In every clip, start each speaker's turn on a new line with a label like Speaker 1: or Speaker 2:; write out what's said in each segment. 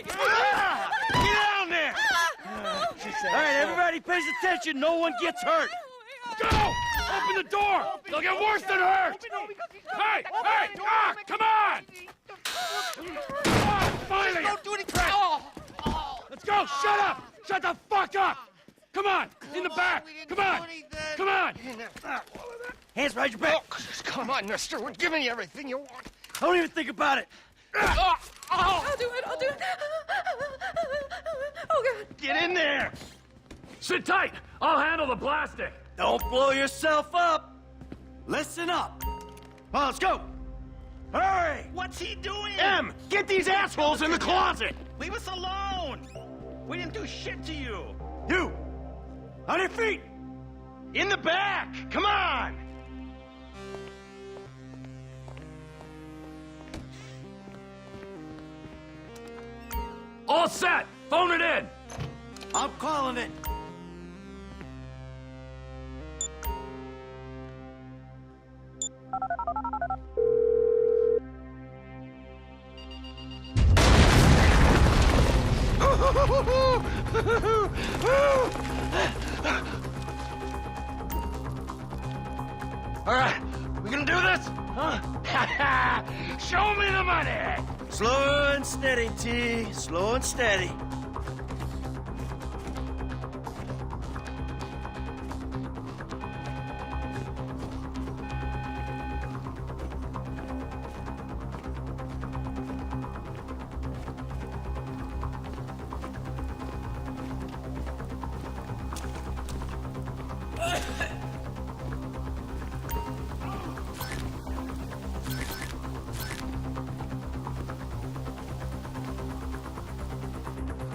Speaker 1: Get down there! All right, everybody pays attention. No one gets hurt.
Speaker 2: Go! Open the door! They'll get worse than hurt! Hey! Hey! Ah! Come on! Ah, finally!
Speaker 1: Don't do anything.
Speaker 2: Let's go! Shut up! Shut the fuck up! Come on! In the back! Come on! Come on!
Speaker 1: Hands behind your back.
Speaker 3: Come on, mister. We're giving you everything you want.
Speaker 1: Don't even think about it.
Speaker 4: I'll do it. Oh, God.
Speaker 1: Get in there.
Speaker 2: Sit tight! I'll handle the blasting!
Speaker 1: Don't blow yourself up. Listen up. Well, let's go. Hurry.
Speaker 5: What's he doing?
Speaker 2: Em! Get these assholes in the closet!
Speaker 5: Leave us alone! We didn't do shit to you!
Speaker 1: You. On your feet.
Speaker 2: In the back! Come on! All set! Phone it in!
Speaker 1: I'm calling it.
Speaker 2: All right, we gonna do this? Huh? Show me the money!
Speaker 1: Slow and steady, T. Slow and steady.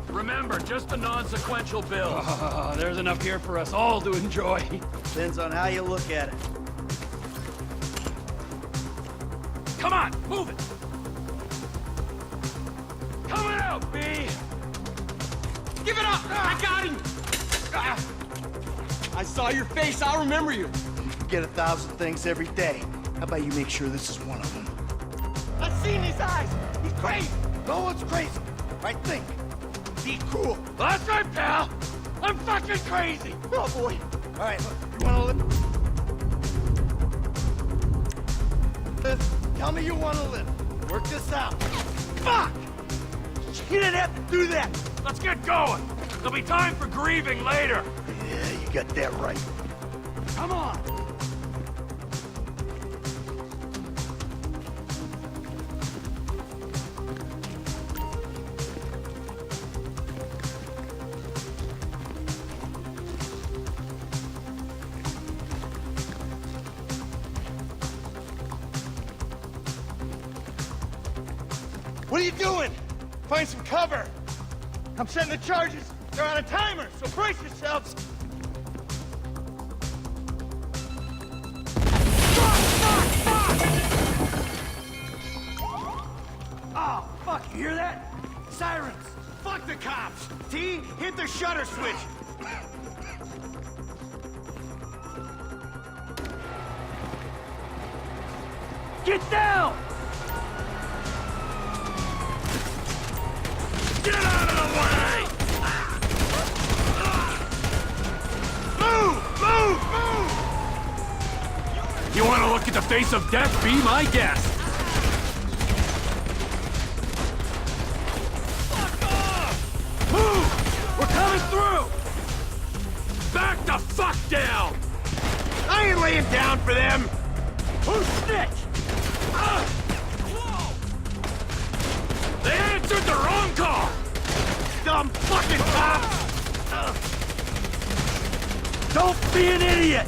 Speaker 2: Remember, just a non-sequential bill. There's enough here for us all to enjoy.
Speaker 1: Depends on how you look at it.
Speaker 2: Come on, move it! Coming out, B!
Speaker 3: Give it up! I got him! I saw your face. I'll remember you.
Speaker 6: You forget 1,000 things every day. How about you make sure this is one of them?
Speaker 5: I've seen his eyes! He's crazy!
Speaker 6: No one's crazy. I think. Be cool.
Speaker 2: That's right, pal! I'm fucking crazy!
Speaker 5: Oh, boy!
Speaker 6: All right, look, you want to live? Tell me you want to live. Work this out.
Speaker 1: Fuck! You didn't have to do that.
Speaker 2: Let's get going! There'll be time for grieving later!
Speaker 6: Yeah, you got that right.
Speaker 1: Come on.
Speaker 5: What are you doing? Find some cover! I'm setting the charges! They're on a timer, so brace yourselves!
Speaker 1: Oh, fuck, you hear that? Sirens.
Speaker 5: Fuck the cops! T, hit the shutter switch!
Speaker 1: Get down!
Speaker 2: Get out of the way!
Speaker 5: Move! Move! Move!
Speaker 2: You want to look at the face of death? Be my guest!
Speaker 5: Fuck off!
Speaker 2: Move! We're coming through! Back the fuck down!
Speaker 5: I ain't laying down for them!
Speaker 1: Who snitched?
Speaker 5: Whoa!
Speaker 2: They answered the wrong call!
Speaker 5: Dumb fucking cops!
Speaker 1: Don't be an idiot!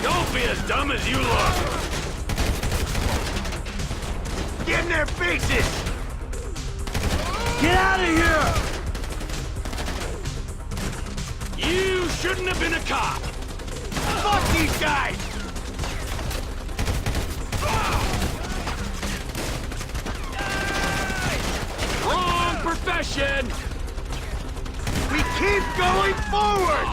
Speaker 2: Don't be as dumb as you look!
Speaker 5: Get in their faces!
Speaker 1: Get out of here!
Speaker 2: You shouldn't have been a cop!
Speaker 5: Fuck these guys!
Speaker 2: Wrong profession!
Speaker 5: We keep going forward!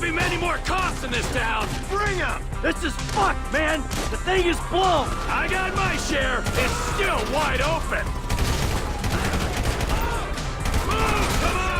Speaker 2: be many more cops in this town.
Speaker 1: Bring 'em! This is fucked, man! The thing is blown!
Speaker 2: I got my share. It's still wide open. Move, come on!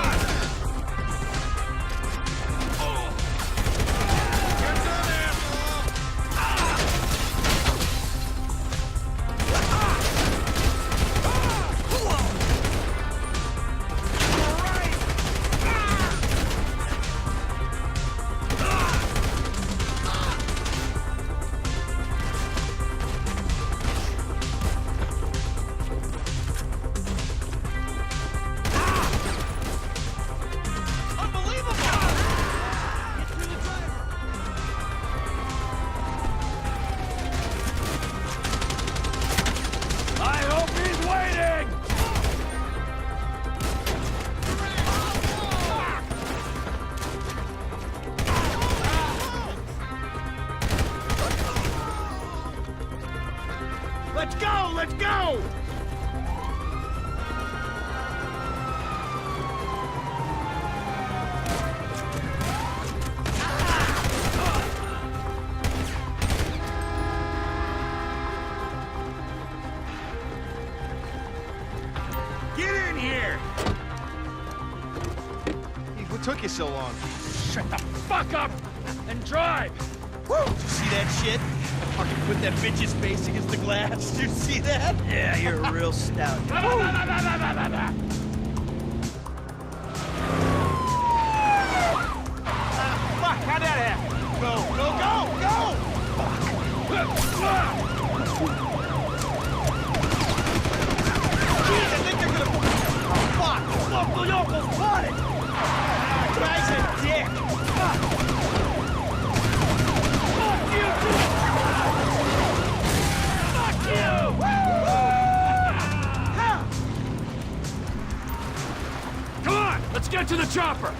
Speaker 2: I hope he's waiting!
Speaker 1: Let's go! Let's go! Get in here!
Speaker 5: Hey, what took you so long?
Speaker 2: Shut the fuck up and drive!
Speaker 5: Woo! Did you see that shit? I fucking put that bitch's face against the glass. Did you see that?
Speaker 1: Yeah, you're a real stout.
Speaker 5: Fuck, how'd that happen? Go, go, go, go! Jeez, I think they're gonna... Oh, fuck!
Speaker 1: Local yokels caught it!
Speaker 5: Guy's a dick!
Speaker 1: Fuck you, too! Fuck you!
Speaker 2: Come on, let's get to the chopper.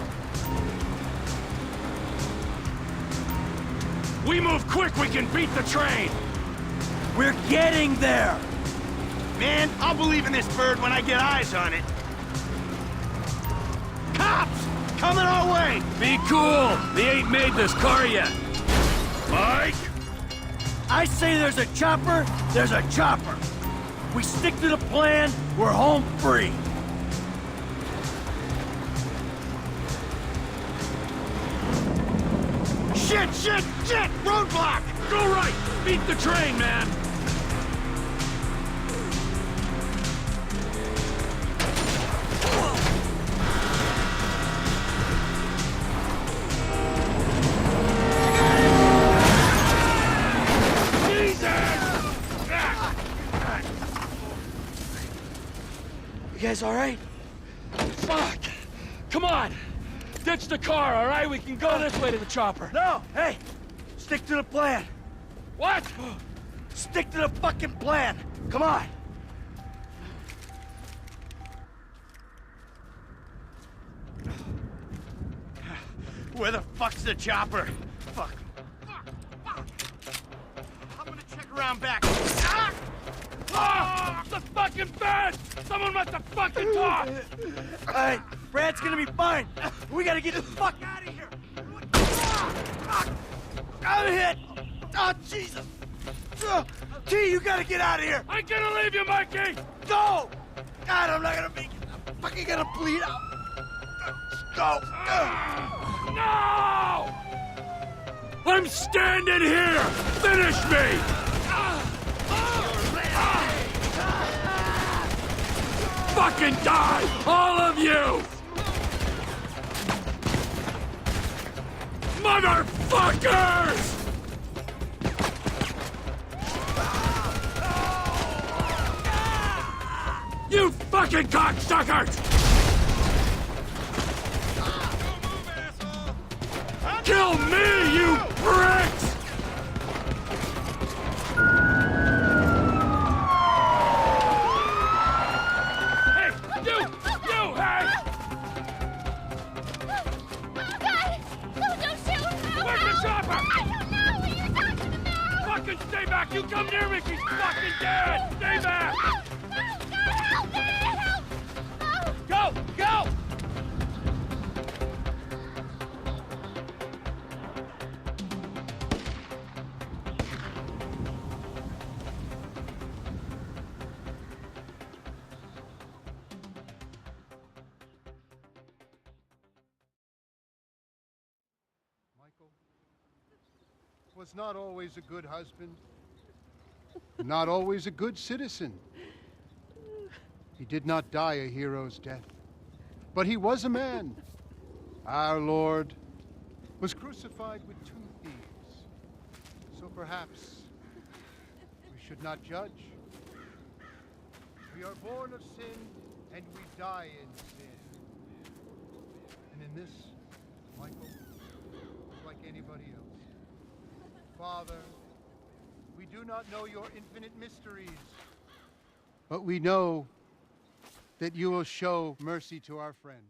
Speaker 2: We move quick, we can beat the train.
Speaker 1: We're getting there!
Speaker 5: Man, I'll believe in this bird when I get eyes on it. Cops! Coming our way!
Speaker 2: Be cool. They ain't made this car yet. Mike?
Speaker 1: I say there's a chopper, there's a chopper. We stick to the plan, we're home free.
Speaker 5: Shit, shit, shit! Roadblock!
Speaker 2: Go right. Beat the train, man.
Speaker 1: You guys all right?
Speaker 2: Fuck! Come on! Ditch the car, all right? We can go this way to the chopper.
Speaker 1: No, hey! Stick to the plan.
Speaker 2: What?
Speaker 1: Stick to the fucking plan. Come on.
Speaker 5: Where the fuck's the chopper? Fuck. Fuck. Fuck. I'm gonna check around back. Ah!
Speaker 2: Oh, the fucking bed! Someone must have fucking talked!
Speaker 1: All right, Brad's gonna be fine. We gotta get the fuck out of here. I'm hit. Oh, Jesus. T, you gotta get out of here.
Speaker 2: I'm gonna leave you, Mikey!
Speaker 1: Go. God, I'm not gonna make it. I'm fucking gonna bleed out. Go.
Speaker 2: No! I'm standing here! Finish me! Fucking die! All of you! Motherfuckers! You fucking cocksuckers! Kill me, you pricks! Hey, you, hey!
Speaker 7: God! Don't shoot! Help!
Speaker 2: Where's the chopper?
Speaker 7: I don't know what you're talking about!
Speaker 2: Fucking stay back! You come near me, she's fucking dead! Stay back!
Speaker 7: God, help me! Help! Oh.
Speaker 2: Go! Go!
Speaker 8: Michael was not always a good husband, not always a good citizen. He did not die a hero's death, but he was a man. Our Lord was crucified with 2 thieves, so perhaps we should not judge. We are born of sin, and we die in sin. And in this, Michael, like anybody else. Father, we do not know your infinite mysteries, but we know that you will show mercy to our friend.